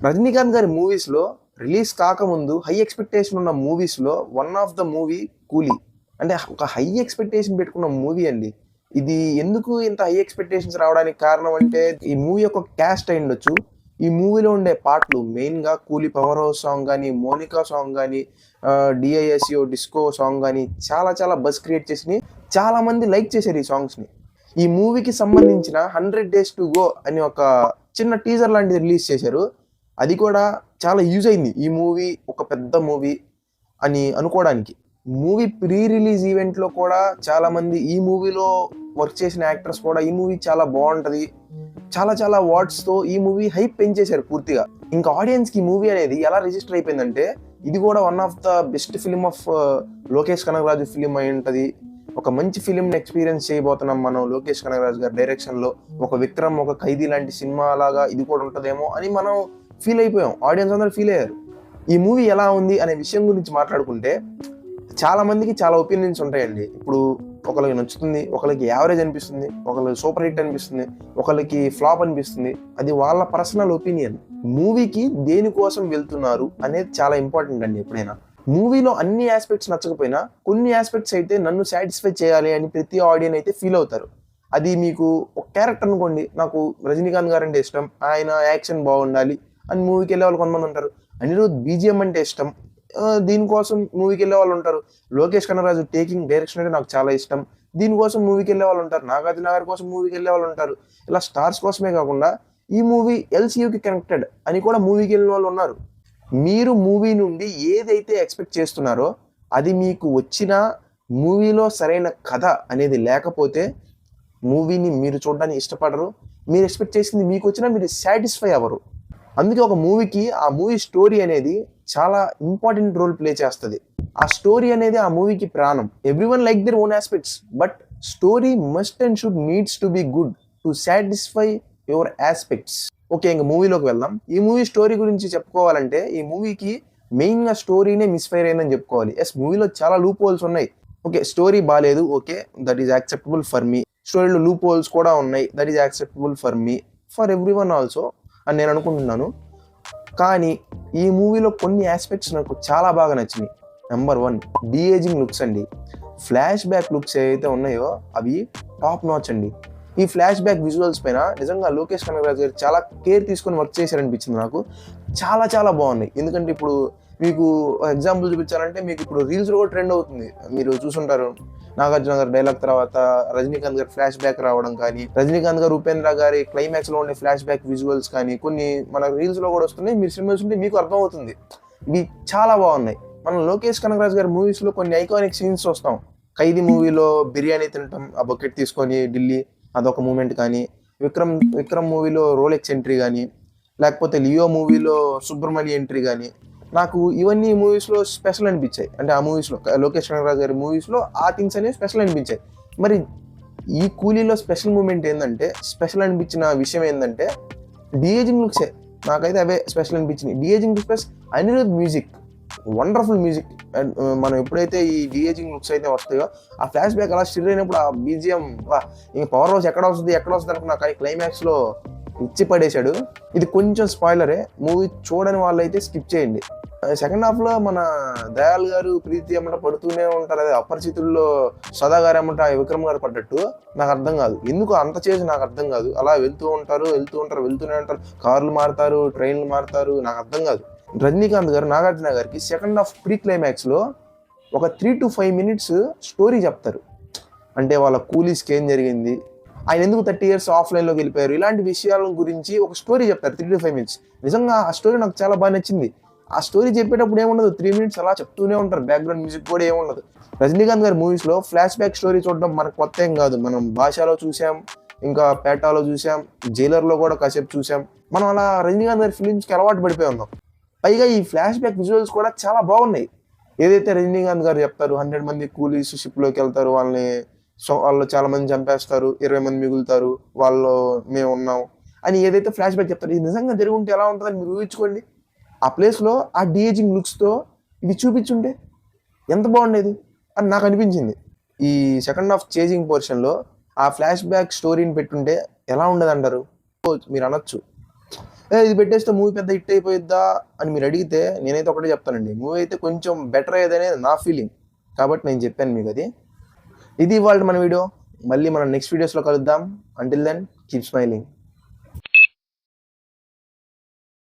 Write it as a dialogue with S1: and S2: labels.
S1: రజనీకాంత్ గారి మూవీస్‌లో రిలీజ్ కాకముందు హై ఎక్స్‌పెక్టేషన్ ఉన్న మూవీస్‌లో వన్ ఆఫ్ ద మూవీ 'కూలీ'. అంటే ఒక హై ఎక్స్‌పెక్టేషన్ పెట్టుకున్న మూవీ అండి. ఇది ఎందుకు ఇంత హై ఎక్స్‌పెక్టేషన్స్ రావడానికి కారణం అంటే ఈ మూవీ యొక్క క్యాస్ట్ అయ్యుండొచ్చు. ఈ మూవీలో ఉండే పాటలు మెయిన్‌గా 'కూలీ' పవర్ హౌస్ సాంగ్ గాని, 'మోనికా' సాంగ్ గాని, 'డిఐఎస్‌ఓ' డిస్కో సాంగ్ గాని చాలా చాలా బజ్ క్రియేట్ చేసినియి. చాలా మంది లైక్ చేశారు ఈ సాంగ్స్‌ని. ఈ మూవీకి సంబంధించిన 100 డేస్ టు గో అని ఒక చిన్న టీజర్ లాంటిది రిలీజ్ చేశారు. అది కూడా చాలా యూజ్ అయింది. ఈ మూవీ ఒక పెద్ద మూవీ అని అనుకోవడానికి. మూవీ ప్రీ రిలీజ్ ఈవెంట్‌లో కూడా చాలామంది ఈ మూవీలో వర్క్ చేసిన యాక్టర్స్ కూడా ఈ మూవీ చాలా బావుంటది. చాలా చాలా వర్డ్స్‌తో ఈ మూవీ హైప్ పెంచేశారు పూర్తిగా. ఇంకా ఆడియన్స్‌కి ఈ మూవీ అనేది ఎలా రిజిస్టర్ అయిపోయిందంటే ఇది కూడా one of the best film of Lokesh Kanagaraj film అయి ఉంటది. ఒక మంచి ఫిల్మ్‌ని ఎక్స్‌పీరియన్స్ చేయబోతున్నాం మనం లోకేష్ కనగరాజు గారి డైరెక్షన్‌లో. ఒక 'విక్రమ్', ఒక 'ఖైదీ' లాంటి సినిమా లాగా ఇది కూడా ఉంటదేమో అని మనం ఫీల్ అయిపోయాం. ఆడియన్స్ అందరూ ఫీల్ అయ్యారు. ఈ మూవీ ఎలా ఉంది అనే విషయం గురించి మాట్లాడుకుంటే చాలా మందికి చాలా ఒపీనియన్స్ ఉంటాయండి. ఇప్పుడు ఒకళ్ళకి నచ్చుతుంది, ఒకళ్ళకి యావరేజ్ అనిపిస్తుంది, ఒకళ్ళకి సూపర్ హిట్ అనిపిస్తుంది, ఒకళ్ళకి ఫ్లాప్ అనిపిస్తుంది. అది వాళ్ళ పర్సనల్ ఒపీనియన్. మూవీకి దేనికోసం వెళ్తున్నారు అనేది చాలా ఇంపార్టెంట్ అండి ఎప్పుడైనా. మూవీలో అన్ని ఆస్పెక్ట్స్ నచ్చకపోయినా కొన్ని ఆస్పెక్ట్స్ అయితే నన్ను సాటిస్ఫై చేయాలి అని ప్రతి ఆడియన్ అయితే ఫీల్ అవుతారు. అది మీకు ఒక క్యారెక్టర్ అనుకోండి, నాకు రజనీకాంత్ గారు అంటే ఇష్టం, ఆయన యాక్షన్ బాగుండాలి అని మూవీకి వెళ్ళే వాళ్ళు కొంతమంది ఉంటారు. అనిరుద్ బీజిఎం అంటే ఇష్టం, దీనికోసం మూవీకి వెళ్ళే వాళ్ళు ఉంటారు. లోకేష్ కనగరాజు టేకింగ్ డైరెక్షన్ అంటే నాకు చాలా ఇష్టం, దీనికోసం మూవీకి వెళ్ళే వాళ్ళు ఉంటారు. నాగార్జున గారి కోసం మూవీకి వెళ్ళే వాళ్ళు ఉంటారు. ఇలా స్టార్స్ కోసమే కాకుండా ఈ మూవీ ఎల్సీయూకి కనెక్టెడ్ అని కూడా మూవీకి వెళ్ళిన వాళ్ళు ఉన్నారు. మీరు మూవీ నుండి ఏదైతే ఎక్స్పెక్ట్ చేస్తున్నారో అది మీకు వచ్చినా మూవీలో సరైన కథ అనేది లేకపోతే మూవీని మీరు చూడడానికి ఇష్టపడరు. మీరు ఎక్స్పెక్ట్ చేసింది మీకు వచ్చినా మీరు సాటిస్ఫై అవ్వరు. అందుకే ఒక మూవీకి ఆ మూవీ స్టోరీ అనేది చాలా ఇంపార్టెంట్ రోల్ ప్లే చేస్తుంది. ఆ స్టోరీ అనేది ఆ మూవీకి ప్రాణం. Everyone like their own aspects, but story must and should needs to be good to satisfy your aspects. Okay, ఇంకా మూవీలోకి వెళ్దాం. ఈ మూవీ స్టోరీ గురించి చెప్పుకోవాలంటే ఈ మూవీకి మెయిన్గా స్టోరీనే మిస్ఫైర్ అయిందని చెప్పుకోవాలి. ఎస్, మూవీలో చాలా లూప్ హోల్స్ ఉన్నాయి. ఓకే, స్టోరీ బాగాలేదు, okay, that is acceptable for me. స్టోరీలో లూప్ హోల్స్ కూడా ఉన్నాయి, that is acceptable for me, for everyone also అని నేను అనుకుంటున్నాను. కానీ ఈ మూవీలో కొన్ని ఆస్పెక్ట్స్ నాకు చాలా బాగా నచ్చినాయి. నెంబర్ 1, డీఏజింగ్ లుక్స్ అండి. ఫ్లాష్ బ్యాక్ లుక్స్ ఏవైతే ఉన్నాయో అవి టాప్ నాచ్ అండి. ఈ ఫ్లాష్ బ్యాక్ విజువల్స్ పైన నిజంగా లోకేష్ కనగరాజు గారు చాలా కేర్ తీసుకొని వర్క్ చేశారనిపించింది నాకు. చాలా చాలా బాగున్నాయి. ఎందుకంటే ఇప్పుడు మీకు ఎగ్జాంపుల్ చూపించాలంటే మీకు ఇప్పుడు రీల్స్లో కూడా ట్రెండ్ అవుతుంది. మీరు చూసుంటారు, నాగార్జున గారి డైలాగ్ తర్వాత రజనీకాంత్ గారి ఫ్లాష్ బ్యాక్ రావడం కానీ, రజనీకాంత్ గారు ఉపేంద్ర గారి క్లైమాక్స్ లో ఉండే ఫ్లాష్ బ్యాక్ విజువల్స్ కానీ కొన్ని మన రీల్స్ లో కూడా వస్తున్నాయి. మీరు సినిమా చూస్తుంటే మీకు అర్థమవుతుంది. ఇవి చాలా బాగున్నాయి. మనం లోకేష్ కనగరాజు గారి మూవీస్ లో కొన్ని ఐకానిక్ సీన్స్ వస్తాం. 'ఖైదీ' మూవీలో బిర్యానీ తింటాం ఆ బకెట్ తీసుకొని ఢిల్లీ, అదొక మూమెంట్ కానీ, విక్రమ్ మూవీలో రోలెక్స్ ఎంట్రీ కానీ, లేకపోతే లియో మూవీలో సుబ్రహ్మణ్య ఎంట్రీ కానీ, నాకు ఇవన్నీ మూవీస్లో స్పెషల్ అనిపించాయి. అంటే ఆ మూవీస్లో లోకేష్ కనగరాజు గారి మూవీస్లో ఆ థింగ్స్ అనేవి స్పెషల్ అనిపించాయి. మరి ఈ 'కూలీలో స్పెషల్ మూమెంట్ ఏంటంటే, స్పెషల్ అనిపించిన విషయం ఏంటంటే డీఏజింగ్ లుక్సే. నాకైతే అవే స్పెషల్ అనిపించినాయి. Deaging plus Anirudh music, wonderful music. And మనం ఎప్పుడైతే ఈ డీఏజింగ్ లుక్స్ అయితే వస్తాయో ఆ ఫ్లాష్ బ్యాక్ అలా స్టిల్ అయినప్పుడు ఆ బీజిఎం ఇంక పవర్ హౌస్ ఎక్కడ వస్తుంది అనుకున్నా, కానీ క్లైమాక్స్లో ఇచ్చి పడేశాడు. ఇది కొంచెం స్పాయిలరే, మూవీ చూడని వాళ్ళైతే స్కిప్ చేయండి. సెకండ్ హాఫ్ లో మన దయాల్ గారు ప్రీతి అమ్మట పడుతూనే ఉంటారు. అదే అపరిచితుల్లో సదా గారు అమ్మట విక్రమ్ గారు పడ్డట్టు. నాకు అర్థం కాదు ఎందుకు అంత చేసి, నాకు అర్థం కాదు. అలా వెళ్తూనే ఉంటారు, కార్లు మారుతారు, ట్రైన్లు మారుతారు, నాకు అర్థం కాదు. రజనీకాంత్ గారు నాగార్జున గారికి సెకండ్ హాఫ్ ప్రీ క్లైమాక్స్ లో ఒక 3 to 5 minutes స్టోరీ చెప్తారు. అంటే వాళ్ళ కూలీస్కి ఏం జరిగింది, ఆయన ఎందుకు 30 years ఆఫ్లైన్లోకి వెళ్ళిపోయారు, ఇలాంటి విషయాల గురించి ఒక స్టోరీ చెప్తారు 3 to 5 minutes. నిజంగా ఆ స్టోరీ నాకు చాలా బాగా నచ్చింది. ఆ స్టోరీ చెప్పేటప్పుడు ఏముండదు, 3 minutes అలా చెప్తూనే ఉంటారు, బ్యాక్గ్రౌండ్ మ్యూజిక్ కూడా ఏముండదు. రజనీకాంత్ గారి మూవీస్లో ఫ్లాష్ బ్యాక్ స్టోరీ చూడడం మనకు కొత్త ఏం కాదు. మనం భాషలో చూసాం, ఇంకా పేటాలో చూసాం, జైలర్లో కూడా కాసేపు చూసాం. మనం అలా రజనీకాంత్ గారి ఫిలిమ్స్కి అలవాటు పడిపోయి ఉన్నాం. పైగా ఈ ఫ్లాష్ బ్యాక్ విజువల్స్ కూడా చాలా బాగున్నాయి. ఏదైతే రజనీకాంత్ గారు చెప్తారు 100 మంది కూలీస్ షిప్లోకి వెళ్తారు, వాళ్ళు చాలా మంది చంపేస్తారు, 20 మంది మిగులుతారు, వాళ్ళు మేము ఉన్నాం అని ఏదైతే ఫ్లాష్ బ్యాక్ చెప్తారు, ఇది నిజంగా జరిగి ఉంటే ఎలా ఉంటుందని మీరు ఊహించుకోండి. ఆ ప్లేస్లో ఆ డీఏజింగ్ లుక్స్తో ఇది చూపించుంటే ఎంత బాగుండేది అని నాకు అనిపించింది. ఈ సెకండ్ హాఫ్ చేజింగ్ పోర్షన్లో ఆ ఫ్లాష్ బ్యాక్ స్టోరీని పెట్టుంటే ఎలా ఉండదు అంటారు. మీరు అనొచ్చు, ఇది పెట్టేస్తే మూవీ పెద్ద హిట్ అయిపోయిద్దా అని మీరు అడిగితే నేనైతే ఒకటే చెప్తానండి, మూవీ అయితే కొంచెం బెటర్ అయ్యేదనేది నా ఫీలింగ్, కాబట్టి నేను చెప్పాను మీకు అది. ఇది ఇవాళ మన వీడియో. మళ్ళీ మనం నెక్స్ట్ వీడియోస్లో కలుద్దాం. Until then keep smiling.